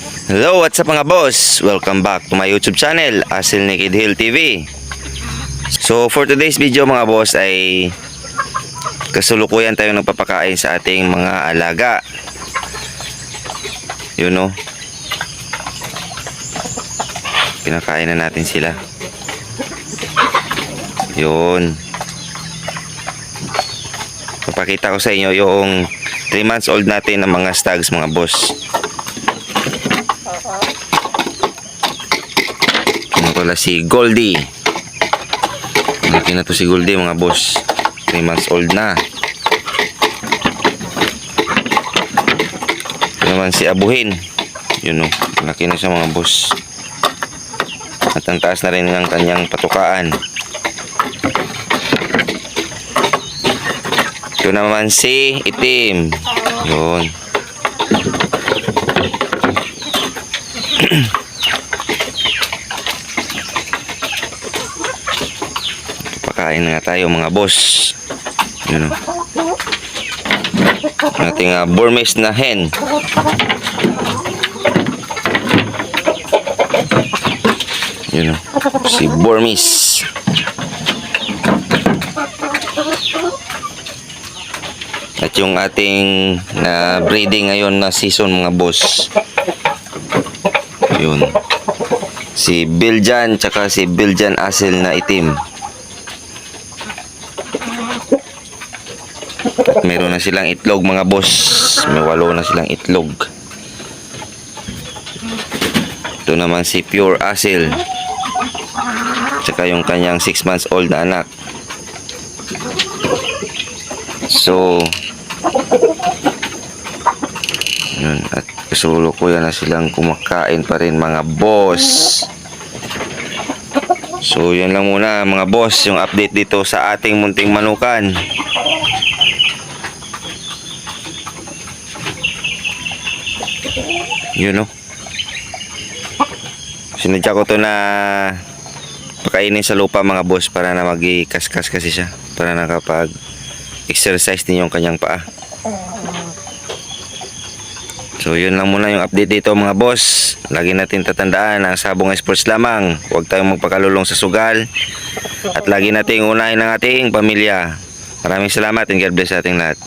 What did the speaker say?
Hello, what's up mga boss? Welcome back to my YouTube channel, Asil Naked Hill TV. So for today's video mga boss ay kasulukuyan tayo nagpapakain sa ating mga alaga. Yun o. Pinakain na natin sila. Yun. Papakita ko sa inyo yung 3 months old natin ng mga stags mga boss. Ano pala si Goldie. Laki na to si Goldie mga boss. 3 months old na. Ito naman si Abuhin. Yun o, laki na siya mga boss. At ang taas na rin ng kanyang patukaan. Ito naman si Itim. Yun. Pakain na tayo mga boss. Yun o. Ating Burmese na hen. Yun o. Si Burmese. At yung ating na breeding ngayon na season mga boss. Yun. Si Belgian tsaka si Belgian Asil na itim. Meron na silang itlog mga boss. May 8 na silang itlog. Ito naman si Pure Asil. Tsaka yung kanyang 6 months old na anak. So yun, at kasulukuyan na silang kumakain pa rin mga boss. So yun lang muna mga boss, yung update dito sa ating munting manukan. Yun o. Sinadya ko to na pakainin sa lupa mga boss para na magikaskas kasi siya, para nakapag exercise din yung kanyang paa. So yun lang muna yung update dito mga boss. Lagi natin tatandaan ang sabong sports lamang. Huwag tayong magpakalulong sa sugal. At lagi nating unahin ang ating pamilya. Maraming salamat and God bless sa ating lahat.